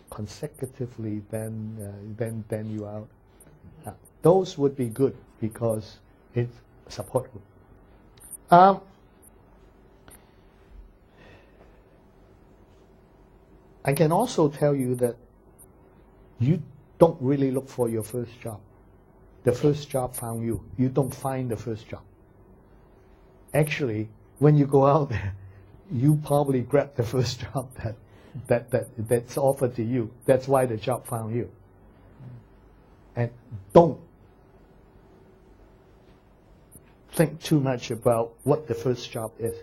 consecutively, then you out. Those would be good because it's a support group. I can also tell you that you don't really look for your first job. The first job found you. You don't find the first job. Actually, when you go out there, you probably grab the first job that's offered to you. That's why the job found you. And don't think too much about what the first job is.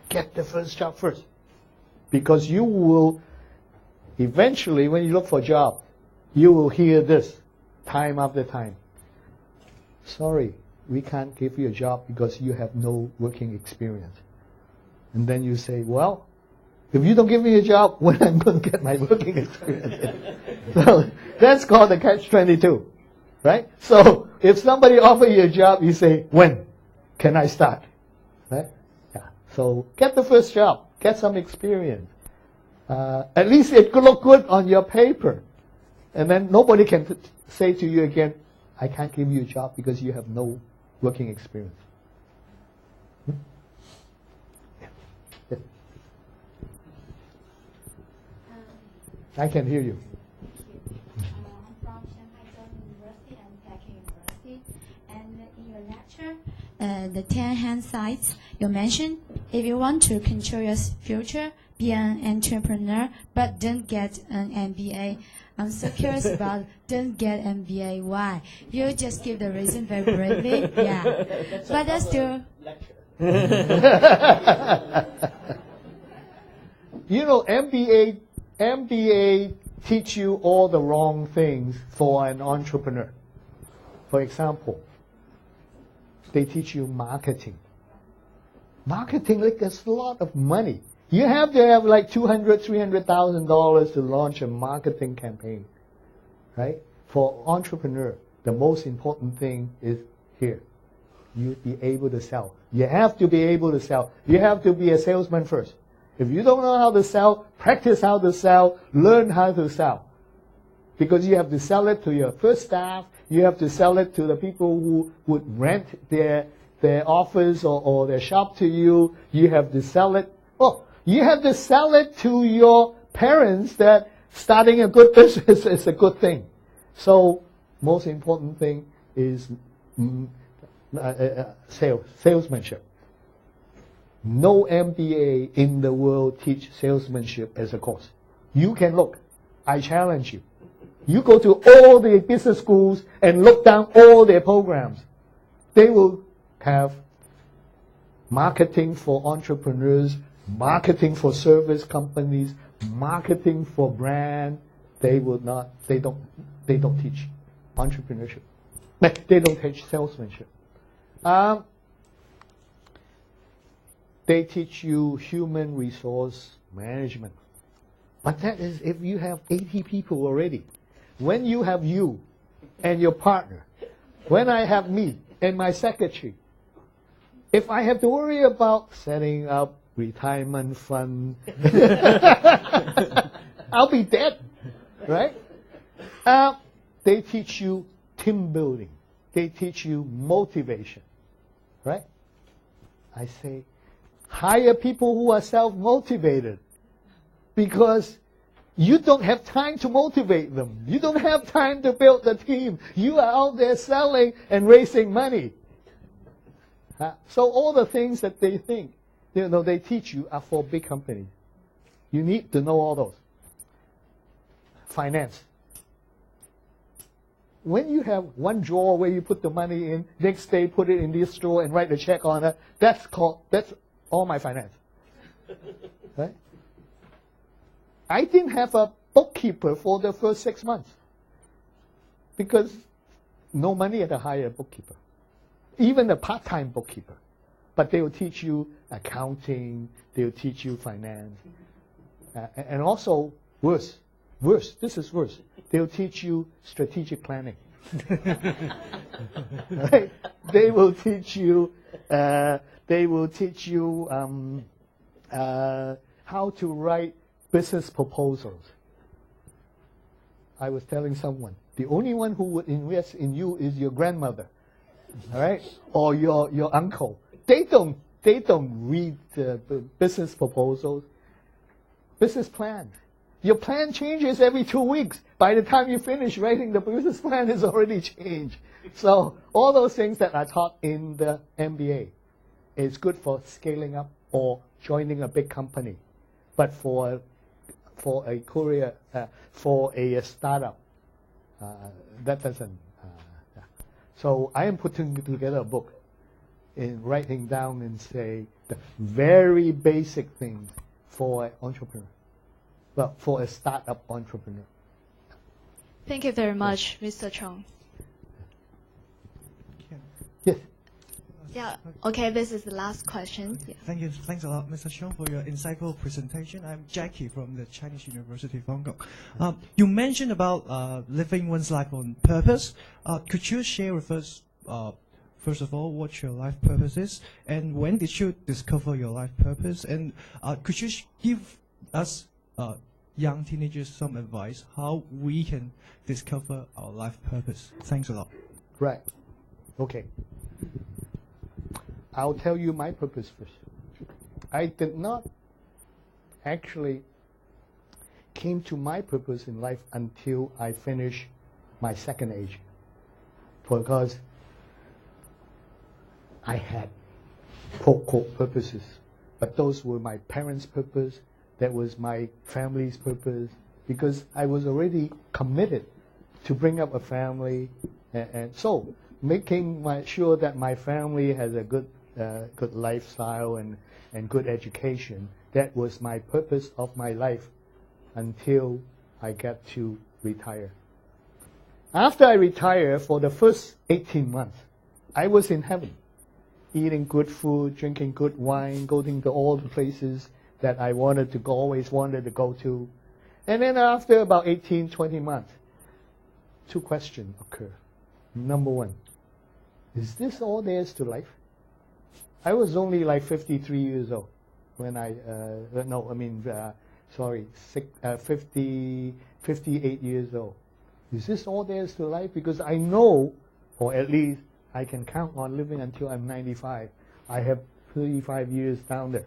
Get the first job first. Because you will, eventually, when you look for a job, you will hear this time after time. Sorry, we can't give you a job because you have no working experience. And then you say, well, if you don't give me a job, when I'm going to get my working experience? So that's called the catch-22, right? So if somebody offers you a job, you say, when can I start? Right? Yeah. So get the first job, get some experience. At least it could look good on your paper. And then nobody can say to you again, I can't give you a job because you have no working experience. Yeah. I can hear you. I'm from Shanghai University and Peking University. And in your lecture, the 10 hand sites, you mentioned if you want to control your future, be an entrepreneur, but don't get an MBA. I'm so curious about don't get MBA. Why? You just give the reason very briefly. Yeah. But that's still. You know, MBA teach you all the wrong things for an entrepreneur. For example, they teach you marketing. Marketing requires a lot of money. You have to have like $200,000, $300,000 to launch a marketing campaign, right? For entrepreneur, the most important thing is here. You be able to sell. You have to be able to sell. You have to be a salesman first. If you don't know how to sell, practice how to sell, learn how to sell. Because you have to sell it to your first staff. You have to sell it to the people who would rent their office or their shop to you. You have to sell it. Oh, you have to sell it to your parents that starting a good business is a good thing. So most important thing is salesmanship. No MBA in the world teach salesmanship as a course. You can look. I challenge you. You go to all the business schools and look down all their programs. They will have marketing for entrepreneurs, marketing for service companies, marketing for brand. They don't teach entrepreneurship. They don't teach salesmanship. They teach you human resource management. But that is if you have 80 people already. When you have you and your partner, when I have me and my secretary, if I have to worry about setting up retirement fund, I'll be dead, right? They teach you team building. They teach you motivation, right? I say, hire people who are self-motivated because you don't have time to motivate them. You don't have time to build the team. You are out there selling and raising money. So all the things that they think, they teach you are for big companies. You need to know all those. Finance. When you have one drawer where you put the money in, next day put it in this drawer and write a check on it, that's all my finance. Right? I didn't have a bookkeeper for the first 6 months because no money to hire a bookkeeper, even a part-time bookkeeper. But they will teach you accounting, they will teach you finance, and also worse, this is worse. They will teach you strategic planning. Right? They will teach you how to write business proposals. I was telling someone, the only one who would invest in you is your grandmother, all right, or your uncle. They don't read the business proposals, business plans. Your plan changes every 2 weeks. By the time you finish writing the business plan, it's already changed. So all those things that are taught in the MBA is good for scaling up or joining a big company. But for a career, for a startup, that doesn't. So I am putting together a book in writing down and say the very basic things for an entrepreneur. Well, for a startup entrepreneur. Thank you very much, Mr. Chong. Yes. Yeah, okay, this is the last question. Yeah. Thank you. Thanks a lot, Mr. Chong, for your insightful presentation. I'm Jackie from the Chinese University of Hong Kong. You mentioned about living one's life on purpose. Could you share with us, first of all, what your life purpose is, and when did you discover your life purpose? And could you give us young teenagers some advice how we can discover our life purpose? Thanks a lot. Right. Okay. I'll tell you my purpose first. I did not actually came to my purpose in life until I finished my second age, because I had quote purposes, but those were my parents' purpose. That was my family's purpose, because I was already committed to bring up a family, and so making sure that my family has a good lifestyle and good education. That was my purpose of my life until I got to retire. After I retired, for the first 18 months, I was in heaven, eating good food, drinking good wine, going to all the places that I always wanted to go to. And then after about 18, 20 months, two questions occur. Number one, is this all there is to life? I was only like 53 years old when 58 years old. Is this all there is to life? Because I know, or at least I can count on living until I'm 95. I have 35 years down there.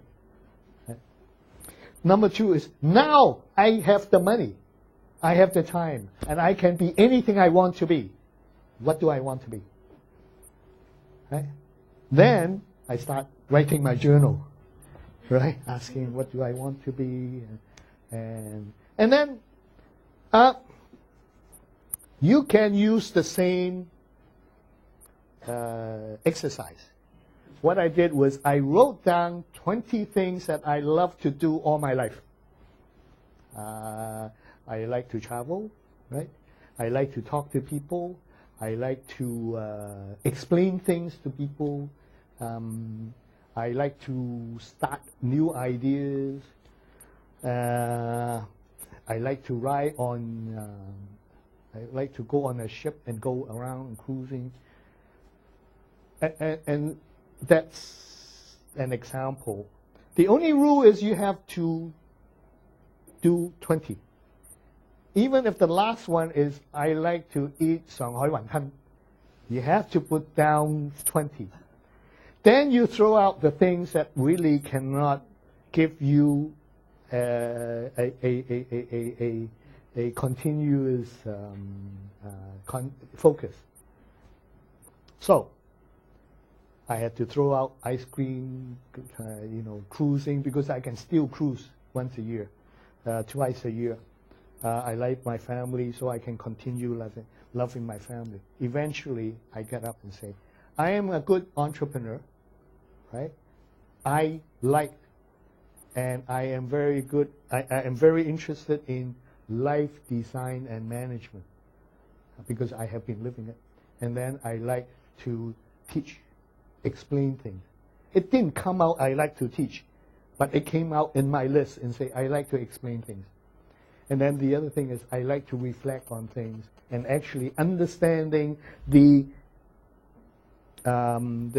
Number two is, now I have the money, I have the time, and I can be anything I want to be. What do I want to be? Right? Then I start writing my journal, right? Asking what do I want to be, and then you can use the same exercise. What I did was I wrote down 20 things that I love to do all my life. I like to travel, right? I like to talk to people. I like to explain things to people. I like to start new ideas. I like to ride on. I like to go on a ship and go around cruising. And that's an example. The only rule is you have to do 20. Even if the last one is, I like to eat Shanghai Wanton, you have to put down 20. Then you throw out the things that really cannot give you a continuous focus. So I had to throw out ice cream, cruising, because I can still cruise once a year, twice a year. I like my family, so I can continue loving my family. Eventually, I get up and say, I am a good entrepreneur, right? I like, and I am very good, I am very interested in life design and management, because I have been living it. And then I like to teach, explain things. It didn't come out I like to teach, but it came out in my list and say I like to explain things. And then the other thing is I like to reflect on things and actually understanding the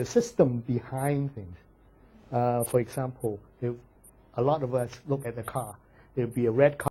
system behind things. For example, if a lot of us look at the car there'll be a red card.